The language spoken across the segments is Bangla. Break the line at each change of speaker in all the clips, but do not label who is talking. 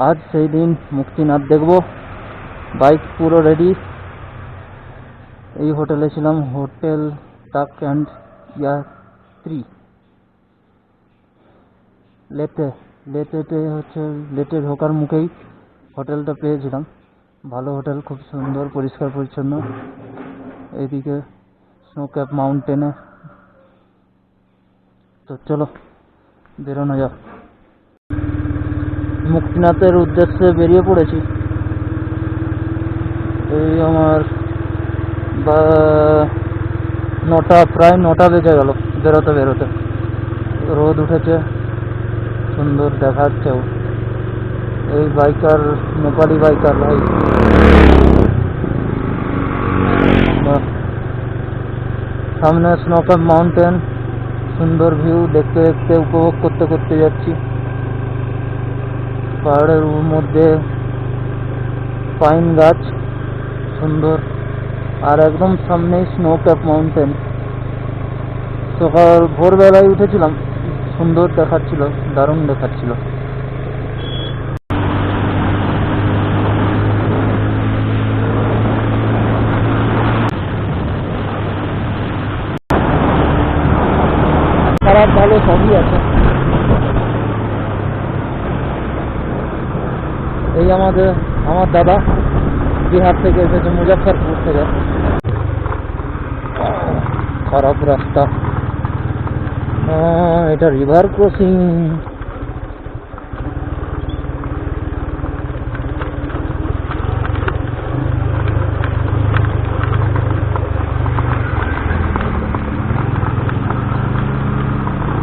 आज সেই দিন মুক্তিনাথ দেখব। বাইক পুরো রেডি। এই হোটেলে ছিলাম, হোটেল টাক অ্যান্ড ইয়াত্রী লেটেতে হচ্ছে লেটে ঢোকার মুখেই হোটেলটা পেয়েছিলাম। ভালো হোটেল, খুব সুন্দর, পরিষ্কার পরিচ্ছন্ন। এইদিকে স্নো ক্যাপ মাউন্টেনে। তো চলো বেরোনো যাক। মুক্তিনাথের উদ্দেশ্যে বেরিয়ে পড়েছি। এই আমার প্রায় 9টা বেজে গেল বেরোতে বেরোতে। রোদ উঠেছে, সুন্দর দেখাচ্ছেও। এই বাইকার, নেপালি বাইকার ভাই, সামনে স্নোক্যাপ মাউন্টেন, সুন্দর ভিউ দেখতে দেখতে উপভোগ করতে করতে যাচ্ছি। পাহাড়ের মধ্যে পাইন গাছ সুন্দর, আর একদম সামনেই স্নোক্যাপ মাউন্টেন। সকাল ভোরবেলায় উঠেছিলাম, সুন্দর দেখাচ্ছিল, দারুণ দেখাচ্ছিল। খারাপ ভালো সবই আছে। এই আমার দাদা বিহার থেকে এসেছে, মুজফ্ফরপুর থেকে। খারাপ রাস্তা, এটা রিভার ক্রসিং।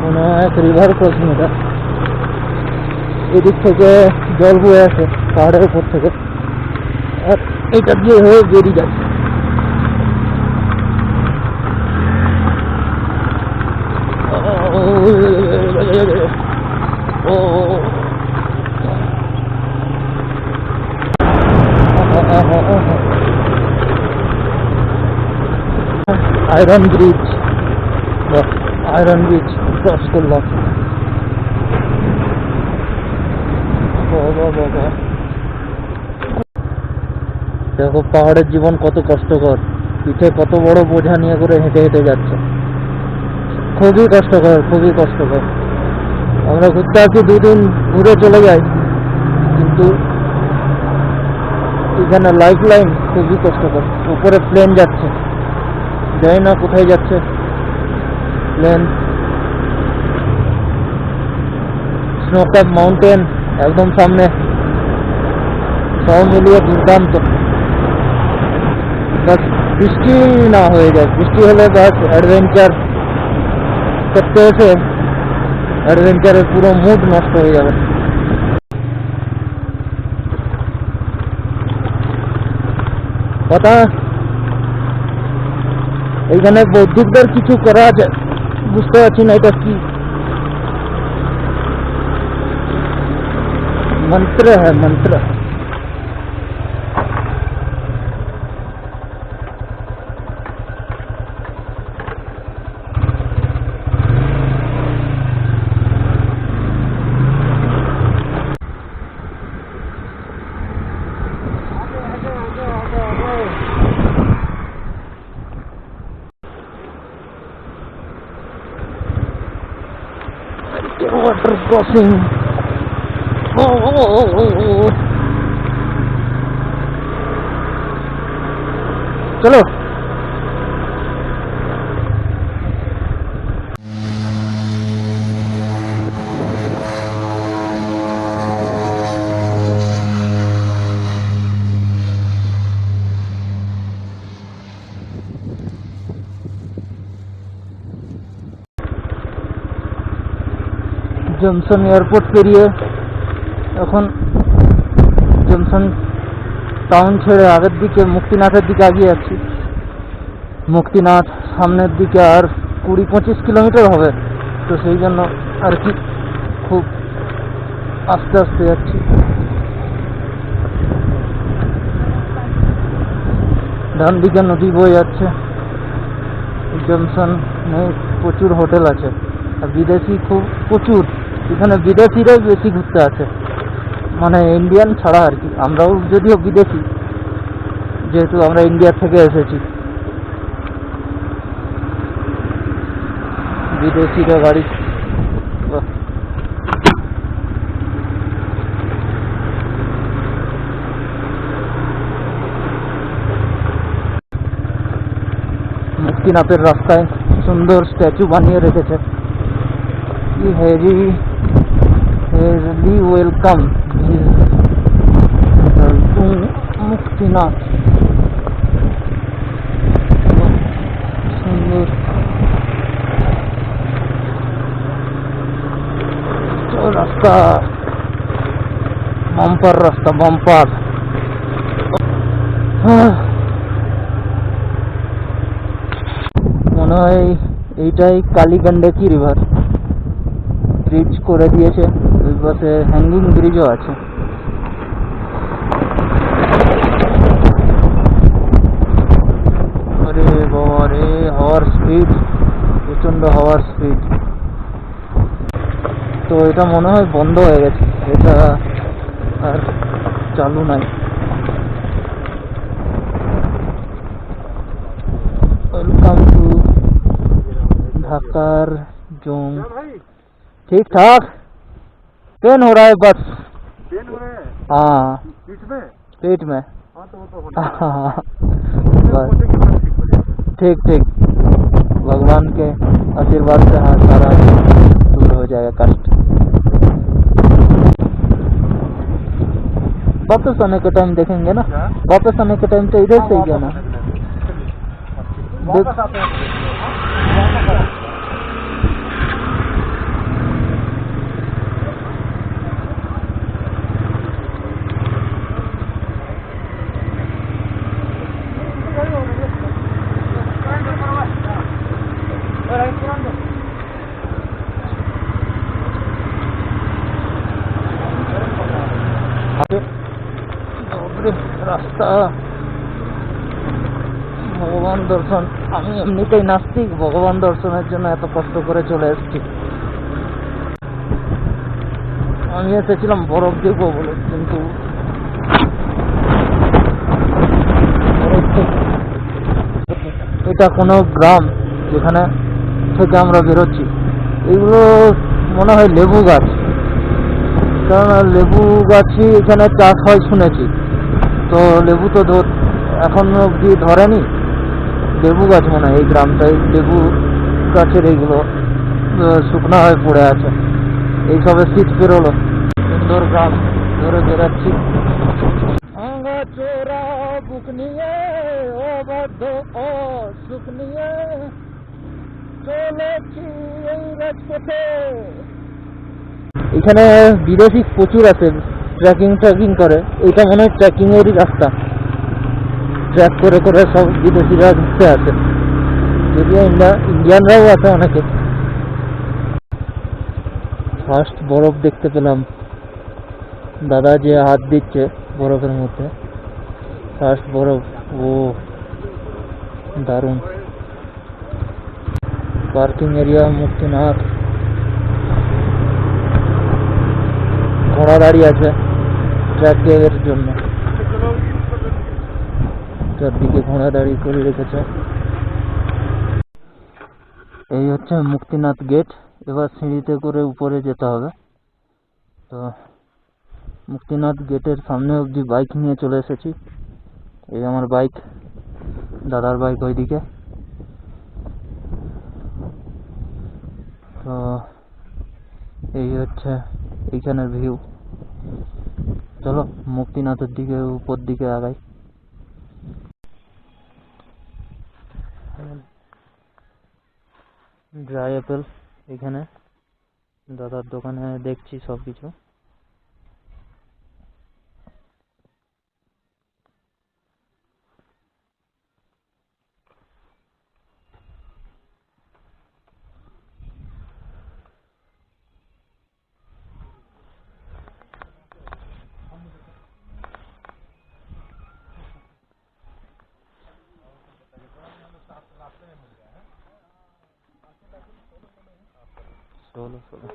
কোনো এক রিভার ক্রসিং এটা। এদিক থেকে জল বয়ে আসে পাহাড়ের উপর থেকে, আর এটা দিয়ে হয়ে বেরিয়ে যাচ্ছে। আয়রন ব্রিজ ক্রস করলাম। দেখো পাহাড়ের জীবন কত কষ্টকর, পিঠে কত বড় বোঝা নিয়ে করে হেঁটে হেঁটে যাচ্ছে। খুবই কষ্টকর। আমরা ঘুরতে আসি, 2 দিন ঘুরে চলে যাই, কিন্তু এখানে লাইফ লাইন খুবই কষ্টকর। উপরে প্লেন যাচ্ছে, জানি না কোথায় যাচ্ছে প্লেন। স্নোক্যাপ মাউন্টেন একদম সামনে, সব মিলিয়ে দুর্দান্ত। বাস বৃষ্টি না হয়ে যায়, বৃষ্টি হলে বাস অ্যাডভেঞ্চার করতে এসে অ্যাডভেঞ্চারের পুরো মুড নষ্ট হয়ে যাবে। কথা এইখানে বৌদ্ধিকদের কিছু করা আছে, বুঝতে পারছি না এটা কি मंत्र है, मंत्र। Water crossing. चलो জনসন এয়ারপোর্ট পেরিয়ে এখন জনসন টাউন ছেড়ে আগের দিকে মুক্তিনাথের দিকে এগিয়ে যাচ্ছি। মুক্তিনাথ সামনের দিকে আর 20-25 কিলোমিটার হবে, তো সেই জন্য আর কি খুব আস্তে আস্তে যাচ্ছি। ডান দিকে নদী বয়ে যাচ্ছে। জনসনে প্রচুর হোটেল আছে, আর বিদেশি খুব প্রচুর। এখানে বিদেশিরাই বেশি ঘুরতে আছে, মানে ইন্ডিয়ান ছাড়া আর কি, আমরাও যদিও বিদেশি, যেহেতু আমরা ইন্ডিয়া থেকে এসেছি। বিদেশিরা গাড়ি, বাহ। মুক্তিনাথের রাস্তায় সুন্দর স্ট্যাচু বানিয়ে রেখেছে। কি হেরি হেজলি ওয়েলকাম টু মুক্তিনাথ। সুন্দর রাস্তা, বাম্পার রাস্তা, বাম্পার। মনে হয় এইটাই কালীগণ্ডকী রিভার। ব্রিজ করে দিয়েছে, ওই পাশে হ্যাঙ্গিং ব্রিজও আছে। আরে বাবা রে, হাওয়ার স্পিড, প্রচন্ড হাওয়ার স্পিড। তো এটা মনে হয় বন্ধ হয়ে গেছে, এটা আর চালু নাই। वेलकम टू ढाकार जोन। ठीक ठाक। पेन हो रहा है बस।
पेन हो रहा है?
हाँ,
पीठ में?
पेट में।
हाँ तो वो तो होना
हाँ,
है।
बस
ठीक हो जाएगा।
ठीक ठीक, भगवान के आशीर्वाद से हाँ सारा दूर हो जाएगा कष्ट। वापस आने के टाइम देखेंगे ना,
क्या?
वापस आने के टाइम तो इधर से ही जाना।
वापस आते हैं तो देखिए, हाँ? वापस आते हैं।
রাস্তা, ভগবান দর্শন। আমি এমনিতেই নাস্তিক, ভগবান দর্শনের জন্য এত কষ্ট করে চলে এসেছি। আমি এসেছিলাম বরফ দেখবো বলে, কিন্তু এটা কোনো গ্রাম যেখানে থেকে আমরা বেরোচ্ছি। এগুলো মনে হয় লেবু গাছ, কারণ লেবু গাছই এখানে চাষ হয় শুনেছি। তো লেবু তো এখনো অব্দি ধরেনি। লেবু গাছ মনে হয় এই গ্রামটাই, লেবু গাছের এইগুলো শুকনো হয়ে পড়ে আছে। এই সবে শীত বেরোলো, সুন্দর গ্রাম ধরে বেরাচ্ছি। চোরা বুক নিয়ে অবাধ্য অসুখ নিয়ে চলেছি এই রাজপথে। এখানে বিদেশি প্রচুর আছে, ট্রেকিং করে। এটা মনে হয় ট্রেকিং এরই রাস্তা, ট্র্যাক করে করে সব বিদেশিরা ঘুরতে আসে, যদিও ইন্ডিয়ানরাও আছে অনেকে। ফার্স্ট বরফ দেখতে পেলাম, দাদা যে হাত দিচ্ছে বরফের মধ্যে, ফার্স্ট বরফ। ও দারুণ। পার্কিং এরিয়া মুক্তিনাথ, ঘোড়া দাঁড়িয়ে আছে ট্র্যাকের জন্য, চারদিকে ঘোড়া দাঁড়িয়ে করে রেখেছে। এই হচ্ছে মুক্তিনাথ গেট। এবার সিঁড়িতে করে উপরে যেতে হবে। তো মুক্তিনাথ গেটের সামনে অবধি বাইক নিয়ে চলে এসেছি। এই আমার বাইক, দাদার বাইক ওইদিকে। তো এই হচ্ছে এইখানের ভিউ। চলো মুক্তিনাথের দিকে, উপর দিকে আগাই। ড্রাই অ্যাপেল এখানে দাদার দোকানে দেখছি সব কিছু। चलो चलो।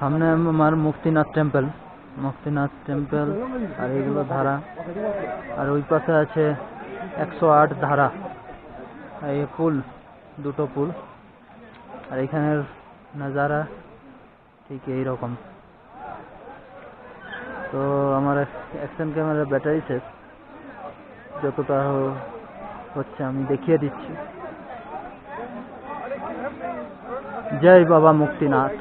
সামনে আমার মুক্তিনাথ টেম্পল, আর এগুলো ধারা, আর ওই পাশে আছে 108 ধারা, আর এই পুল, দুটো পুল, আর এখানের নাজারা ঠিক এইরকম। তো আমার অ্যাকশন ক্যামেরার ব্যাটারি শেষ, যতটা হচ্ছে আমি দেখিয়ে দিচ্ছি। জয় বাবা মুক্তিনাথ।